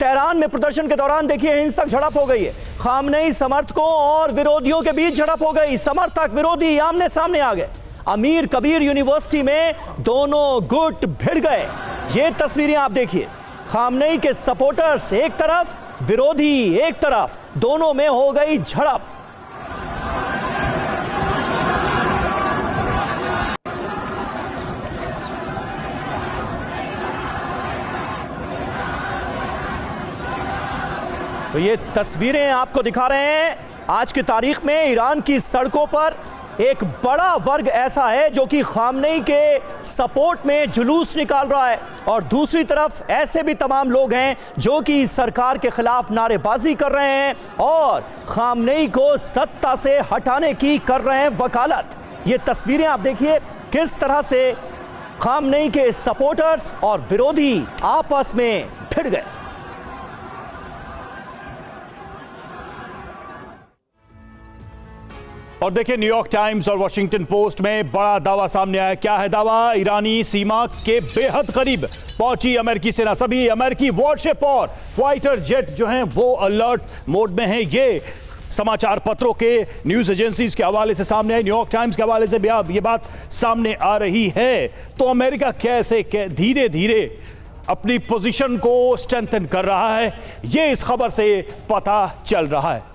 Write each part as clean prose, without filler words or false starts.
Tehran में प्रदर्शन के दौरान देखिए हिंसक झड़प हो गई है। खामनेई समर्थकों और विरोधियों के बीच झड़प हो गई। समर्थक विरोधी आमने सामने आ गए। अमीर कबीर यूनिवर्सिटी में दोनों गुट भिड़ गए। ये तस्वीरें आप देखिए, खामनेई के सपोर्टर्स एक तरफ, विरोधी एक तरफ, दोनों में हो गई झड़प। तो ये तस्वीरें आपको दिखा रहे हैं आज की तारीख में ईरान की सड़कों पर एक बड़ा वर्ग ऐसा है जो कि खामनेई के सपोर्ट में जुलूस निकाल रहा है, और दूसरी तरफ ऐसे भी तमाम लोग हैं जो कि सरकार के खिलाफ नारेबाजी कर रहे हैं और खामनेई को सत्ता से हटाने की कर रहे हैं वकालत। ये तस्वीरें आप देखिए किस तरह से खामनेई के सपोर्टर्स और विरोधी आपस में भिड़ गए। और देखिए न्यूयॉर्क टाइम्स और वॉशिंगटन पोस्ट में बड़ा दावा सामने आया। क्या है दावा? ईरानी सीमा के बेहद करीब पहुंची अमेरिकी सेना। सभी अमेरिकी वॉरशिप और फाइटर जेट जो हैं वो अलर्ट मोड में हैं। ये समाचार पत्रों के न्यूज एजेंसीज के हवाले से सामने आई। न्यूयॉर्क टाइम्स के हवाले से भी अब ये बात सामने आ रही है। तो अमेरिका कैसे धीरे धीरे अपनी पोजीशन को स्ट्रेंथन कर रहा है, ये इस खबर से पता चल रहा है।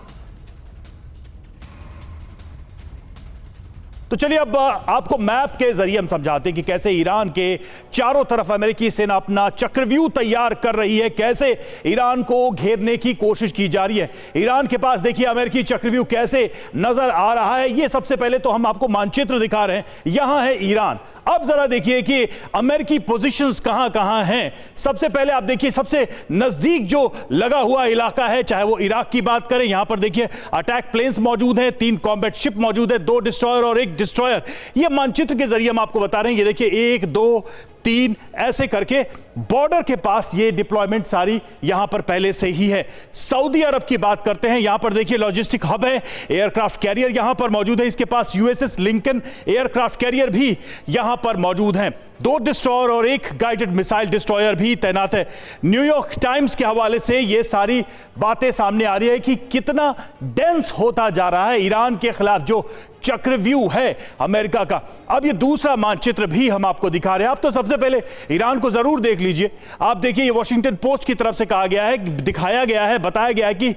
तो चलिए अब आपको मैप के जरिए हम समझाते हैं कि कैसे ईरान के चारों तरफ अमेरिकी सेना अपना चक्रव्यूह तैयार कर रही है, कैसे ईरान को घेरने की कोशिश की जा रही है। ईरान के पास देखिए अमेरिकी चक्रव्यूह कैसे नजर आ रहा है। ये सबसे पहले तो हम आपको मानचित्र दिखा रहे हैं, यहां है ईरान। अब जरा देखिए कि अमेरिकी पोजीशंस कहां कहां हैं। सबसे पहले आप देखिए सबसे नजदीक जो लगा हुआ इलाका है, चाहे वो इराक की बात करें, यहां पर देखिए अटैक प्लेन्स मौजूद हैं, 3 कॉम्बैट शिप मौजूद है, 2 डिस्ट्रॉयर और 1 डिस्ट्रॉयर। ये मानचित्र के जरिए हम आपको बता रहे हैं। ये देखिए 1 2 3 ऐसे करके बॉर्डर के पास ये डिप्लॉयमेंट सारी यहां पर पहले से ही है। सऊदी अरब की बात करते हैं, यहां पर देखिए लॉजिस्टिक हब है, एयरक्राफ्ट कैरियर यहां पर मौजूद है। इसके पास यूएसएस लिंकन एयरक्राफ्ट कैरियर भी यहां पर मौजूद हैं। 2 डिस्ट्रॉयर और 1 गाइडेड मिसाइल डिस्ट्रॉयर भी तैनात है। न्यूयॉर्क टाइम्स के हवाले से ये सारी बातें सामने आ रही है कि कितना डेंस होता जा रहा है ईरान के खिलाफ जो चक्रव्यूह है अमेरिका का। अब ये दूसरा मानचित्र भी हम आपको दिखा रहे हैं। आप तो सबसे पहले ईरान को जरूर देख लीजिए। आप देखिए ये वॉशिंगटन पोस्ट की तरफ से कहा गया है, दिखाया गया है, बताया गया है कि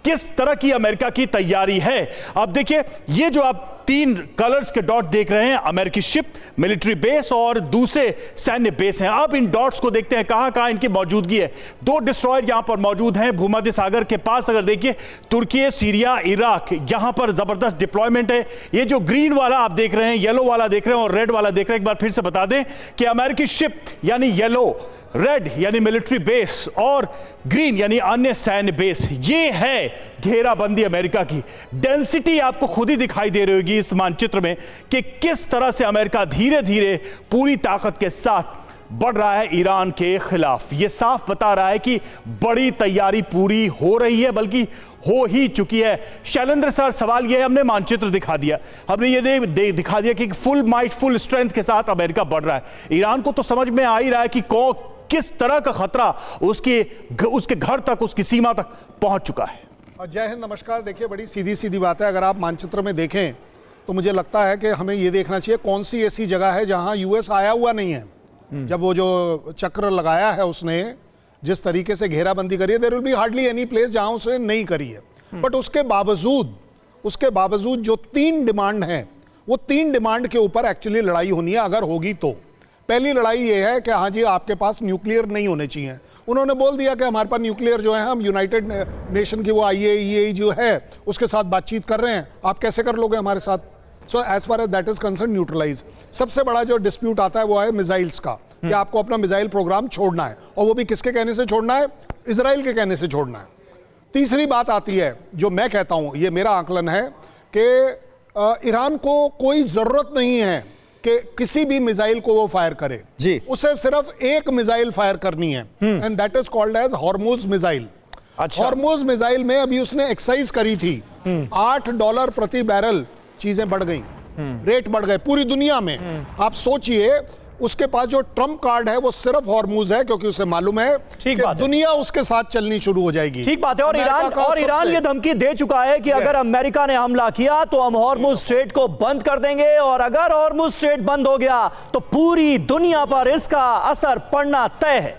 किस तरह की अमेरिका की तैयारी है। अब देखिए ये जो आप 3 कलर्स के डॉट देख रहे हैं, अमेरिकी शिप, मिलिट्री बेस और दूसरे सैन्य बेस हैं। अब इन डॉट्स को देखते हैं कहां कहां इनकी मौजूदगी है। 2 डिस्ट्रॉयर यहां पर मौजूद हैं भूमध्य सागर के पास। अगर देखिए तुर्की, सीरिया, इराक, यहां पर जबरदस्त डिप्लॉयमेंट है। ये जो ग्रीन वाला आप देख रहे हैं, येलो वाला देख रहे हैं और रेड वाला देख रहे हैं, एक बार फिर से बता दें कि अमेरिकी शिप यानी येलो, रेड यानी मिलिट्री बेस और ग्रीन यानी अन्य सैन्य बेस, ये है घेराबंदी अमेरिका की। डेंसिटी आपको खुद ही दिखाई दे रही होगी इस मानचित्र में कि किस तरह से अमेरिका धीरे धीरे पूरी ताकत के साथ बढ़ रहा है ईरान के खिलाफ। यह साफ बता रहा है कि बड़ी तैयारी पूरी हो रही है, बल्कि हो ही चुकी है। शैलेंद्र सर, सवाल यह है, हमने मानचित्र दिखा दिया, हमने ये दिखा दिया कि फुल माइट, फुल स्ट्रेंथ के साथ अमेरिका बढ़ रहा है। ईरान को तो समझ में आ ही रहा है कि किस तरह का खतरा उसके घर तक, उसकी सीमा तक पहुंच चुका है। जय हिंद, नमस्कार। देखिए बड़ी सीधी सीधी बात है। अगर आप मानचित्र में देखें तो मुझे लगता है कि हमें ये देखना चाहिए कौन सी ऐसी जगह है जहां यूएस आया हुआ नहीं है। जब वो जो चक्र लगाया है उसने, जिस तरीके से घेराबंदी करी है, there will be hardly any place जहां उसने नहीं करी है। बट उसके बावजूद जो 3 डिमांड हैं, वो 3 डिमांड के ऊपर एक्चुअली लड़ाई होनी है, अगर होगी तो। पहली लड़ाई ये है कि हाँ जी आपके पास न्यूक्लियर नहीं होने चाहिए। उन्होंने बोल दिया कि हमारे पास न्यूक्लियर जो है, हम यूनाइटेड नेशन की वो IAEA जो है उसके साथ बातचीत कर रहे हैं, आप कैसे कर लोगे हमारे साथ। So as far as that is concern, neutralise. सबसे बड़ा जो डिस्प्यूट आता है वो है मिसाइल्स का, कि आपको अपना मिसाइल प्रोग्राम छोड़ना है, और वो भी किसके कहने से छोड़ना है? इजराइल के कहने से छोड़ना है। तीसरी बात आती है जो मैं कहता हूं, ये मेरा आकलन है कि ईरान को कोई जरूरत नहीं है कि किसी भी मिसाइल को वो फायर करे जी। उसे सिर्फ एक मिसाइल फायर करनी है, and that is called as Hormuz missile. Hormuz missile में अभी उसने एक्सरसाइज करी थी, $8 प्रति बैरल चीजें बढ़ गई, रेट बढ़ गए पूरी दुनिया में। आप सोचिए उसके पास जो ट्रम्प कार्ड है वो सिर्फ हॉर्मुज है, क्योंकि उसे मालूम है कि दुनिया उसके साथ चलनी शुरू हो जाएगी। ठीक बात है। और ईरान ये धमकी दे चुका है कि अगर अमेरिका ने हमला किया तो हम हॉर्मुज स्ट्रेट को बंद कर देंगे, और अगर हॉर्मुज स्ट्रेट बंद हो गया तो पूरी दुनिया पर इसका असर पड़ना तय है।